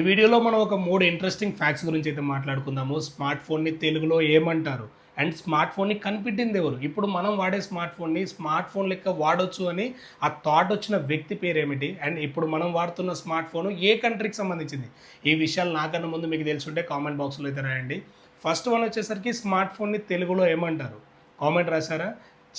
ఈ వీడియోలో మనం ఒక 3 ఇంట్రెస్టింగ్ ఫ్యాక్ట్స్ గురించి అయితే మాట్లాడుకుందాము. స్మార్ట్ ఫోన్‌ని తెలుగులో ఏమంటారు? అండ్ స్మార్ట్ ఫోన్‌ని కనిపెట్టింది ఎవరు? ఇప్పుడు మనం వాడే స్మార్ట్ ఫోన్ లెక్క వాడొచ్చు అని ఆ థాట్ వచ్చిన వ్యక్తి పేరేమిటి? అండ్ ఇప్పుడు మనం వాడుతున్న స్మార్ట్ ఫోన్ ఏ కంట్రీకి సంబంధించింది? ఈ విషయాలు నాకన్నా ముందు మీకు తెలిసుంటే కామెంట్ బాక్స్‌లో అయితే రాయండి. ఫస్ట్ వన్ వచ్చేసరికి స్మార్ట్ ఫోన్‌ని తెలుగులో ఏమంటారు? కామెంట్ రాశారా?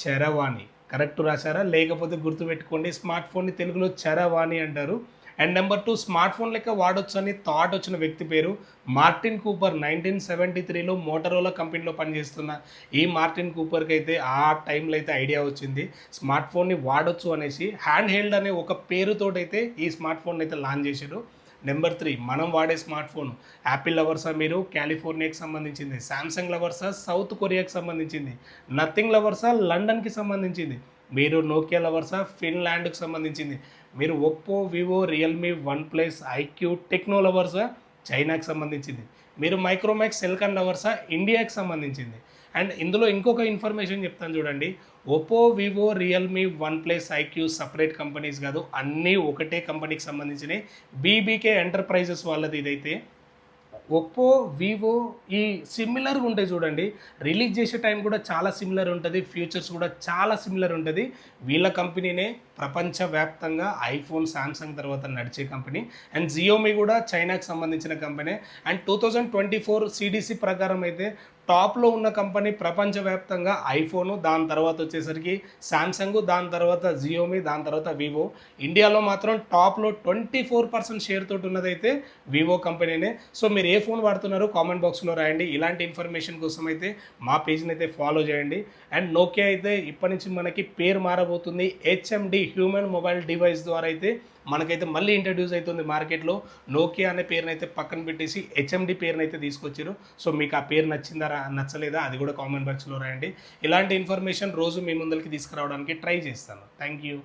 చరవాణి. కరెక్ట్ రాశారా? లేకపోతే గుర్తుపెట్టుకోండి, స్మార్ట్ ఫోన్‌ని తెలుగులో చరవాణి అంటారు. అండ్ నెంబర్ 2, స్మార్ట్ ఫోన్ లెక్క వాడొచ్చని థాట్ వచ్చిన వ్యక్తి పేరు మార్టిన్ కూపర్. 1973లో మోటరోలా కంపెనీలో పనిచేస్తున్న ఈ మార్టిన్ కూపర్కి అయితే ఆ టైంలో అయితే ఐడియా వచ్చింది స్మార్ట్ ఫోన్ని వాడొచ్చు అనేసి. హ్యాండ్ హెల్డ్ అనే ఒక పేరుతోటైతే ఈ స్మార్ట్ ఫోన్ అయితే లాంచ్ చేశారు. నెంబర్ 3, మనం వాడే స్మార్ట్ ఫోన్ యాపిల్ లవర్సా మీరు? కాలిఫోర్నియాకి సంబంధించింది. శాంసంగ్ లవర్సా? సౌత్ కొరియాకి సంబంధించింది. నథింగ్ లవర్సా? లండన్కి సంబంధించింది. మీరు నోకియా లవర్సా? ఫిన్లాండ్కి సంబంధించింది. మీరు Oppo, Vivo, Realme, OnePlus, iQOO, Tecno లవర్సా? చైనాకి సంబంధించింది. మీరు మైక్రోమాక్స్, సెల్కాన్ లవర్సా? ఇండియాకి సంబంధించింది. అండ్ ఇందులో ఇంకొక ఇన్ఫర్మేషన్ చెప్తాను చూడండి. Oppo, Vivo, Realme, OnePlus, iQOO separate companies కాదు, అన్నీ ఒకటే కంపెనీకి సంబంధించినవి. బీబీకే ఎంటర్ప్రైజెస్ వాళ్ళది ఇదైతే. ఒప్పో, వివో ఈ సిమిలర్గా ఉంటాయి చూడండి. రిలీజ్ చేసే టైం కూడా చాలా సిమిలర్ ఉంటుంది, ఫీచర్స్ కూడా చాలా సిమిలర్ ఉంటుంది. వీళ్ళ కంపెనీనే ప్రపంచవ్యాప్తంగా ఐఫోన్, శాంసంగ్ తర్వాత నడిచే కంపెనీ. అండ్ జియోమీ కూడా చైనాకి సంబంధించిన కంపెనీ. అండ్ 2024 సిడిసి ప్రకారం అయితే టాప్లో ఉన్న కంపెనీ ప్రపంచవ్యాప్తంగా ఐఫోను, దాని తర్వాత వచ్చేసరికి శాంసంగ్, దాని తర్వాత జియోమీ, దాని తర్వాత వివో. ఇండియాలో మాత్రం టాప్లో 24% షేర్ తోటి ఉన్నదైతే వివో కంపెనీనే. సో మీరు ఏ ఫోన్ వాడుతున్నారో కామెంట్ బాక్స్లో రాయండి. ఇలాంటి ఇన్ఫర్మేషన్ కోసం అయితే మా పేజ్ని అయితే ఫాలో చేయండి. అండ్ నోకియా అయితే ఇప్పటి నుంచి మనకి పేరు మారబోతుంది. హెచ్ఎండి హ్యూమన్ మొబైల్ డివైస్ ద్వారా అయితే మనకైతే మళ్ళీ ఇంట్రడ్యూస్ అవుతుంది మార్కెట్లో. నోకియా అనే పేరునైతే పక్కన పెట్టేసి హెచ్ఎండి పేరునైతే తీసుకొచ్చారు. సో మీకు ఆ పేరు నచ్చిందా నచ్చలేదా అది కూడా కామెంట్ బాక్స్లో రాయండి. ఇలాంటి ఇన్ఫర్మేషన్ రోజు మీ ముందరికి తీసుకురావడానికి ట్రై చేస్తాను. Thank you.